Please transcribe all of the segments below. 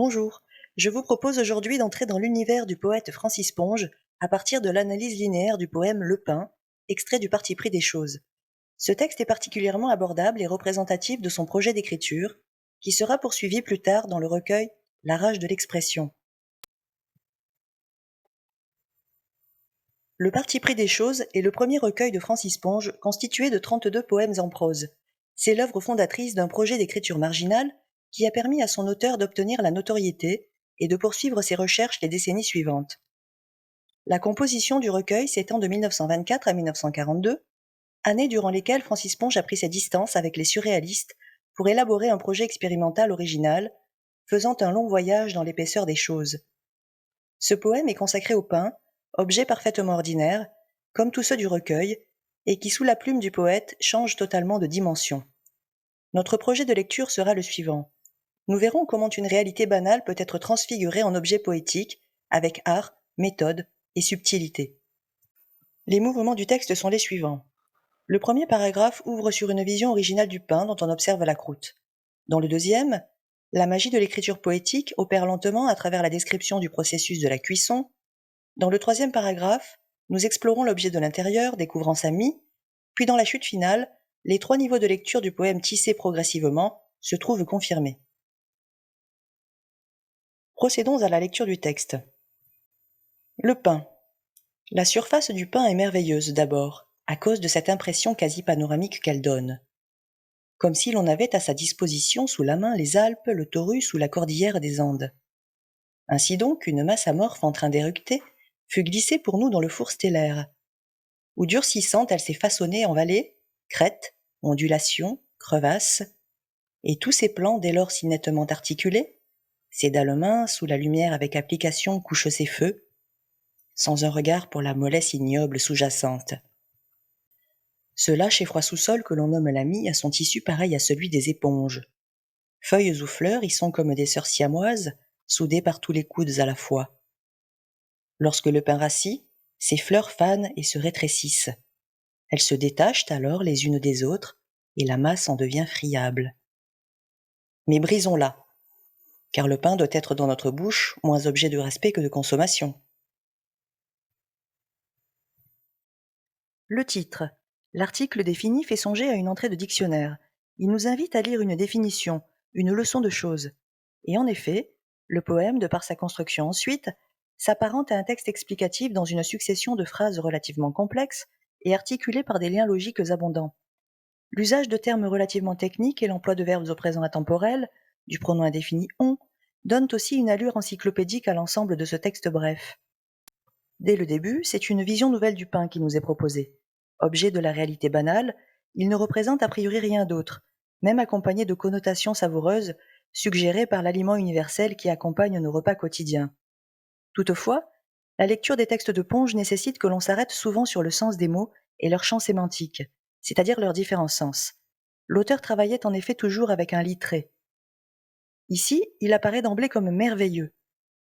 Bonjour, je vous propose aujourd'hui d'entrer dans l'univers du poète Francis Ponge à partir de l'analyse linéaire du poème Le Pin, extrait du Parti pris des choses. Ce texte est particulièrement abordable et représentatif de son projet d'écriture, qui sera poursuivi plus tard dans le recueil La rage de l'expression. Le Parti pris des choses est le premier recueil de Francis Ponge constitué de 32 poèmes en prose. C'est l'œuvre fondatrice d'un projet d'écriture marginale qui a permis à son auteur d'obtenir la notoriété et de poursuivre ses recherches les décennies suivantes. La composition du recueil s'étend de 1924 à 1942, années durant lesquelles Francis Ponge a pris ses distances avec les surréalistes pour élaborer un projet expérimental original, faisant un long voyage dans l'épaisseur des choses. Ce poème est consacré au pain, objet parfaitement ordinaire, comme tous ceux du recueil, et qui sous la plume du poète change totalement de dimension. Notre projet de lecture sera le suivant. Nous verrons comment une réalité banale peut être transfigurée en objet poétique, avec art, méthode et subtilité. Les mouvements du texte sont les suivants. Le premier paragraphe ouvre sur une vision originale du pain dont on observe la croûte. Dans le deuxième, la magie de l'écriture poétique opère lentement à travers la description du processus de la cuisson. Dans le troisième paragraphe, nous explorons l'objet de l'intérieur, découvrant sa mie, puis dans la chute finale, les 3 niveaux de lecture du poème tissé progressivement se trouvent confirmés. Procédons à la lecture du texte. Le pain. La surface du pain est merveilleuse d'abord, à cause de cette impression quasi panoramique qu'elle donne. Comme si l'on avait à sa disposition sous la main les Alpes, le Taurus ou la cordillère des Andes. Ainsi donc, une masse amorphe en train d'éructer fut glissée pour nous dans le four stellaire, où durcissante elle s'est façonnée en vallées, crêtes, ondulations, crevasses, et tous ces plans dès lors si nettement articulés, ces dalles minces où la lumière avec application couche ses feux, sans un regard pour la mollesse ignoble sous-jacente. Ce lâche et froid sous-sol que l'on nomme la mie a son tissu pareil à celui des éponges. Feuilles ou fleurs y sont comme des sœurs siamoises, soudées par tous les coudes à la fois. Lorsque le pain rassit, ces fleurs fanent et se rétrécissent. Elles se détachent alors les unes des autres, et la masse en devient friable. Mais brisons-la, car le pain doit être dans notre bouche moins objet de respect que de consommation. Le titre. L'article défini fait songer à une entrée de dictionnaire. Il nous invite à lire une définition, une leçon de choses. Et en effet, le poème, de par sa construction ensuite, s'apparente à un texte explicatif dans une succession de phrases relativement complexes et articulées par des liens logiques abondants. L'usage de termes relativement techniques et l'emploi de verbes au présent intemporel, du pronom indéfini on, donnent aussi une allure encyclopédique à l'ensemble de ce texte bref. Dès le début, c'est une vision nouvelle du pain qui nous est proposée. Objet de la réalité banale, il ne représente a priori rien d'autre, même accompagné de connotations savoureuses suggérées par l'aliment universel qui accompagne nos repas quotidiens. Toutefois, la lecture des textes de Ponge nécessite que l'on s'arrête souvent sur le sens des mots et leur champ sémantique, c'est-à-dire leurs différents sens. L'auteur travaillait en effet toujours avec un littré. Ici, il apparaît d'emblée comme merveilleux.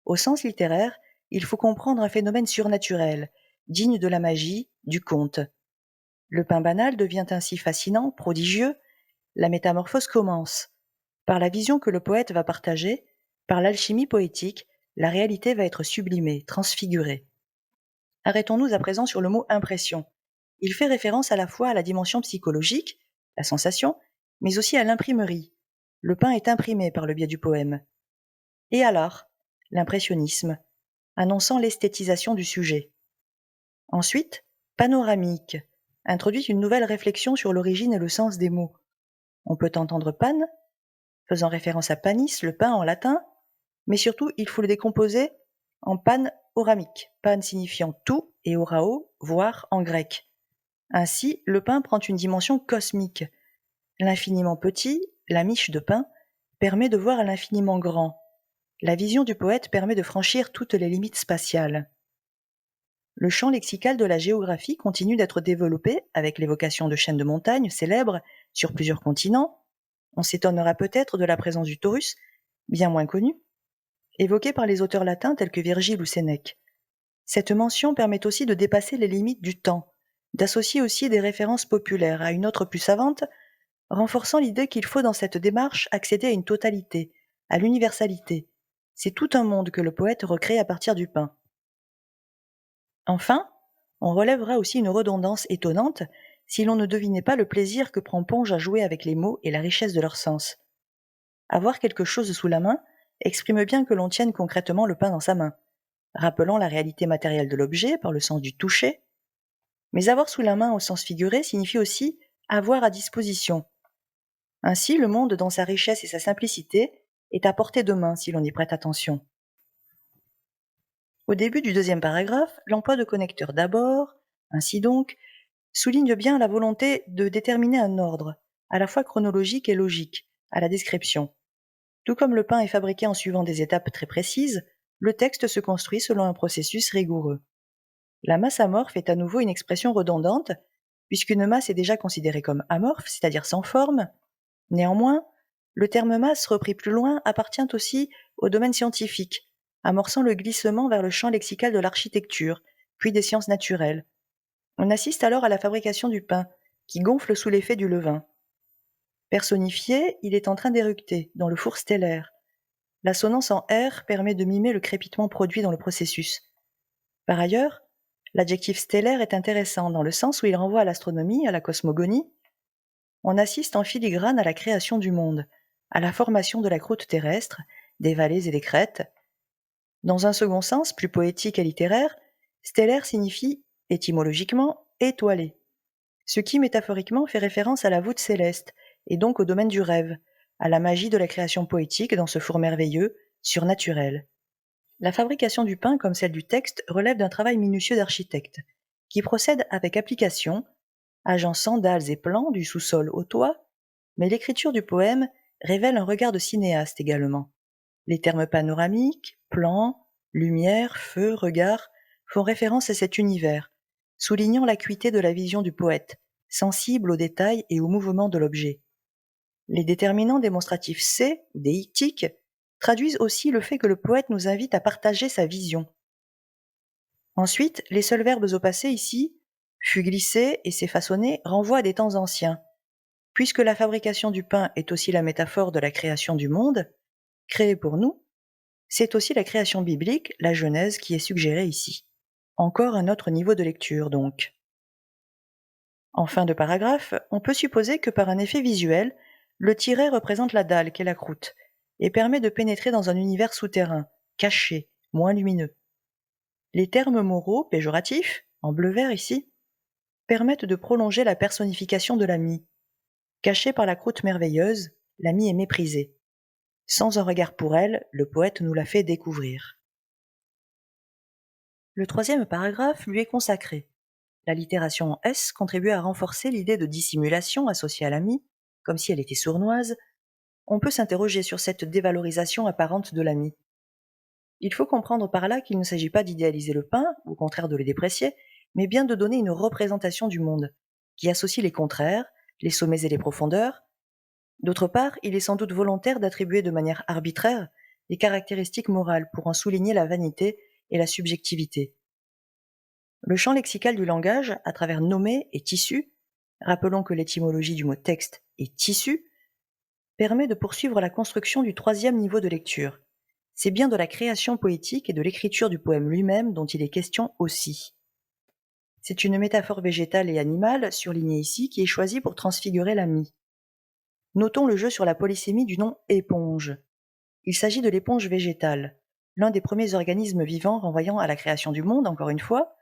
Au sens littéraire, il faut comprendre un phénomène surnaturel, digne de la magie, du conte. Le pain banal devient ainsi fascinant, prodigieux, la métamorphose commence. Par la vision que le poète va partager, par l'alchimie poétique, la réalité va être sublimée, transfigurée. Arrêtons-nous à présent sur le mot impression. Il fait référence à la fois à la dimension psychologique, la sensation, mais aussi à l'imprimerie. Le pain est imprimé par le biais du poème. Et à l'art, l'impressionnisme, annonçant l'esthétisation du sujet. Ensuite, panoramique, introduit une nouvelle réflexion sur l'origine et le sens des mots. On peut entendre pan, faisant référence à panis, le pain en latin, mais surtout il faut le décomposer en pan oramique, pan signifiant tout et orao, voir en grec. Ainsi, le pain prend une dimension cosmique. L'infiniment petit, la miche de pain, permet de voir l'infiniment grand. La vision du poète permet de franchir toutes les limites spatiales. Le champ lexical de la géographie continue d'être développé avec l'évocation de chaînes de montagnes célèbres sur plusieurs continents. On s'étonnera peut-être de la présence du Taurus, bien moins connu, évoqué par les auteurs latins tels que Virgile ou Sénèque. Cette mention permet aussi de dépasser les limites du temps, d'associer aussi des références populaires à une autre plus savante, renforçant l'idée qu'il faut dans cette démarche accéder à une totalité, à l'universalité, C'est tout un monde que le poète recrée à partir du pain. Enfin, on relèvera aussi une redondance étonnante si l'on ne devinait pas le plaisir que prend Ponge à jouer avec les mots et la richesse de leur sens. Avoir quelque chose sous la main exprime bien que l'on tienne concrètement le pain dans sa main, rappelant la réalité matérielle de l'objet par le sens du toucher, mais avoir sous la main au sens figuré signifie aussi avoir à disposition. Ainsi, le monde dans sa richesse et sa simplicité est à portée de main si l'on y prête attention. Au début du deuxième paragraphe, l'emploi de connecteurs d'abord, ainsi donc, souligne bien la volonté de déterminer un ordre, à la fois chronologique et logique, à la description. Tout comme le pain est fabriqué en suivant des étapes très précises, le texte se construit selon un processus rigoureux. La masse amorphe est à nouveau une expression redondante, puisqu'une masse est déjà considérée comme amorphe, c'est-à-dire sans forme. Néanmoins, le terme masse repris plus loin appartient aussi au domaine scientifique, amorçant le glissement vers le champ lexical de l'architecture, puis des sciences naturelles. On assiste alors à la fabrication du pain, qui gonfle sous l'effet du levain. Personnifié, il est en train d'éructer dans le four stellaire. L'assonance en R permet de mimer le crépitement produit dans le processus. Par ailleurs, l'adjectif stellaire est intéressant dans le sens où il renvoie à l'astronomie, à la cosmogonie. On assiste en filigrane à la création du monde, à la formation de la croûte terrestre, des vallées et des crêtes. Dans un second sens, plus poétique et littéraire, stellaire signifie, étymologiquement, étoilé, ce qui métaphoriquement fait référence à la voûte céleste, et donc au domaine du rêve, à la magie de la création poétique dans ce four merveilleux, surnaturel. La fabrication du pain, comme celle du texte, relève d'un travail minutieux d'architecte, qui procède avec application, agençant dalles et plans du sous-sol au toit, mais l'écriture du poème révèle un regard de cinéaste également. Les termes panoramique, plan, lumière, feu, regard font référence à cet univers, soulignant l'acuité de la vision du poète, sensible aux détails et au mouvement de l'objet. Les déterminants démonstratifs C, ou déictiques, traduisent aussi le fait que le poète nous invite à partager sa vision. Ensuite, les seuls verbes au passé ici, fut glissé et s'est façonné, renvoient à des temps anciens. Puisque la fabrication du pain est aussi la métaphore de la création du monde, créé pour nous, c'est aussi la création biblique, la Genèse, qui est suggérée ici. Encore un autre niveau de lecture, donc. En fin de paragraphe, on peut supposer que par un effet visuel, le tiret représente la dalle qu'est la croûte, et permet de pénétrer dans un univers souterrain, caché, moins lumineux. Les termes moraux, péjoratifs, en bleu-vert ici, permettent de prolonger la personnification de la mie. Cachée par la croûte merveilleuse, la mie est méprisée. Sans un regard pour elle, le poète nous la fait découvrir. Le troisième paragraphe lui est consacré. L'allitération en S contribue à renforcer l'idée de dissimulation associée à la mie, comme si elle était sournoise. On peut s'interroger sur cette dévalorisation apparente de la mie. Il faut comprendre par là qu'il ne s'agit pas d'idéaliser le pain, ou au contraire de le déprécier, mais bien de donner une représentation du monde, qui associe les contraires, les sommets et les profondeurs. D'autre part, il est sans doute volontaire d'attribuer de manière arbitraire des caractéristiques morales pour en souligner la vanité et la subjectivité. Le champ lexical du langage, à travers nommé et tissu, rappelons que l'étymologie du mot texte est tissu, permet de poursuivre la construction du troisième niveau de lecture. C'est bien de la création poétique et de l'écriture du poème lui-même dont il est question aussi. C'est une métaphore végétale et animale, surlignée ici, qui est choisie pour transfigurer la mie. Notons le jeu sur la polysémie du nom éponge. Il s'agit de l'éponge végétale, l'un des premiers organismes vivants renvoyant à la création du monde, encore une fois.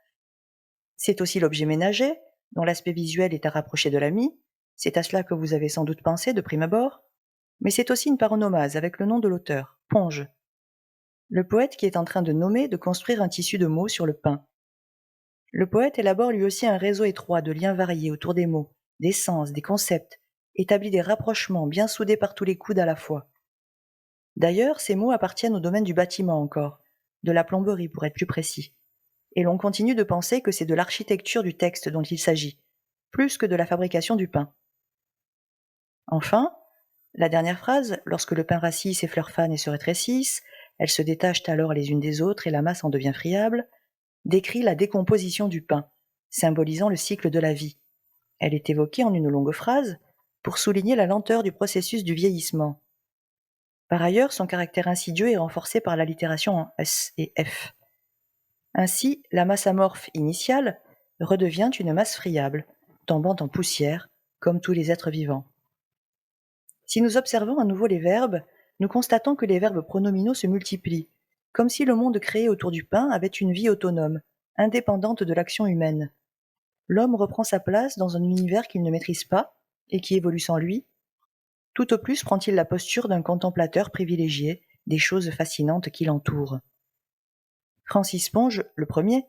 C'est aussi l'objet ménager, dont l'aspect visuel est à rapprocher de la mie. C'est à cela que vous avez sans doute pensé de prime abord. Mais c'est aussi une paronomase avec le nom de l'auteur, Ponge. Le poète qui est en train de nommer, de construire un tissu de mots sur le pain. Le poète élabore lui aussi un réseau étroit de liens variés autour des mots, des sens, des concepts, établit des rapprochements bien soudés par tous les coudes à la fois. D'ailleurs, ces mots appartiennent au domaine du bâtiment encore, de la plomberie pour être plus précis, et l'on continue de penser que c'est de l'architecture du texte dont il s'agit, plus que de la fabrication du pain. Enfin, la dernière phrase, lorsque le pain rassis ses fleurs fanes et se rétrécissent, elles se détachent alors les unes des autres et la masse en devient friable, décrit la décomposition du pain, symbolisant le cycle de la vie. Elle est évoquée en une longue phrase pour souligner la lenteur du processus du vieillissement. Par ailleurs, son caractère insidieux est renforcé par l'allitération en S et F. Ainsi, la masse amorphe initiale redevient une masse friable, tombant en poussière, comme tous les êtres vivants. Si nous observons à nouveau les verbes, nous constatons que les verbes pronominaux se multiplient, comme si le monde créé autour du pain avait une vie autonome, indépendante de l'action humaine. L'homme reprend sa place dans un univers qu'il ne maîtrise pas et qui évolue sans lui. Tout au plus prend-il la posture d'un contemplateur privilégié des choses fascinantes qui l'entourent. Francis Ponge, le premier,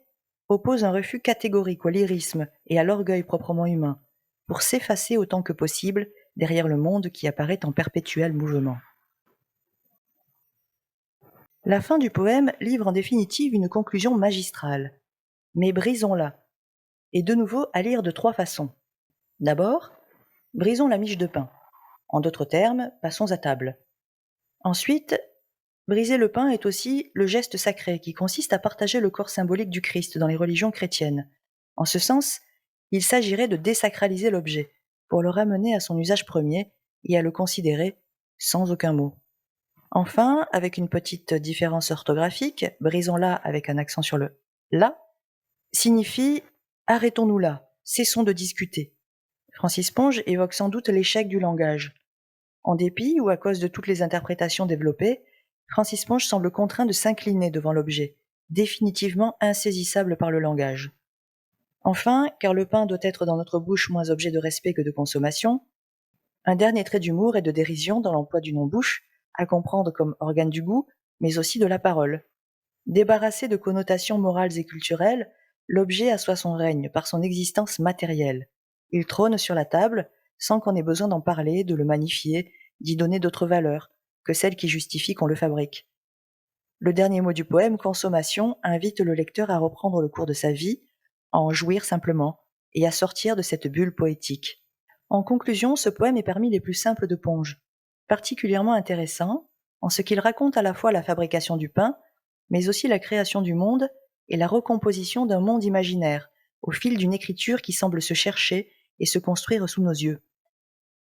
oppose un refus catégorique au lyrisme et à l'orgueil proprement humain, pour s'effacer autant que possible derrière le monde qui apparaît en perpétuel mouvement. La fin du poème livre en définitive une conclusion magistrale. Mais brisons-la, et de nouveau à lire de 3 façons. D'abord, brisons la miche de pain. En d'autres termes, passons à table. Ensuite, briser le pain est aussi le geste sacré qui consiste à partager le corps symbolique du Christ dans les religions chrétiennes. En ce sens, il s'agirait de désacraliser l'objet, pour le ramener à son usage premier et à le considérer sans aucun mot. Enfin, avec une petite différence orthographique, brisons-la avec un accent sur le « la » signifie « arrêtons-nous là, cessons de discuter ». Francis Ponge évoque sans doute l'échec du langage. En dépit ou à cause de toutes les interprétations développées, Francis Ponge semble contraint de s'incliner devant l'objet, définitivement insaisissable par le langage. Enfin, car le pain doit être dans notre bouche moins objet de respect que de consommation, un dernier trait d'humour et de dérision dans l'emploi du nom bouche, à comprendre comme organe du goût, mais aussi de la parole. Débarrassé de connotations morales et culturelles, l'objet assoit son règne par son existence matérielle. Il trône sur la table, sans qu'on ait besoin d'en parler, de le magnifier, d'y donner d'autres valeurs que celles qui justifient qu'on le fabrique. Le dernier mot du poème, consommation, invite le lecteur à reprendre le cours de sa vie, à en jouir simplement, et à sortir de cette bulle poétique. En conclusion, ce poème est parmi les plus simples de Ponge, particulièrement intéressant, en ce qu'il raconte à la fois la fabrication du pain, mais aussi la création du monde et la recomposition d'un monde imaginaire, au fil d'une écriture qui semble se chercher et se construire sous nos yeux.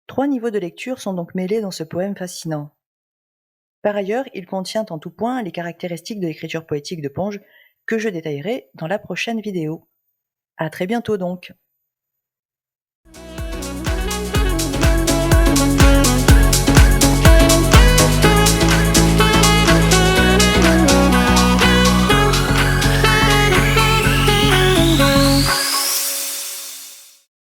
3 niveaux de lecture sont donc mêlés dans ce poème fascinant. Par ailleurs, il contient en tout point les caractéristiques de l'écriture poétique de Ponge que je détaillerai dans la prochaine vidéo. À très bientôt donc.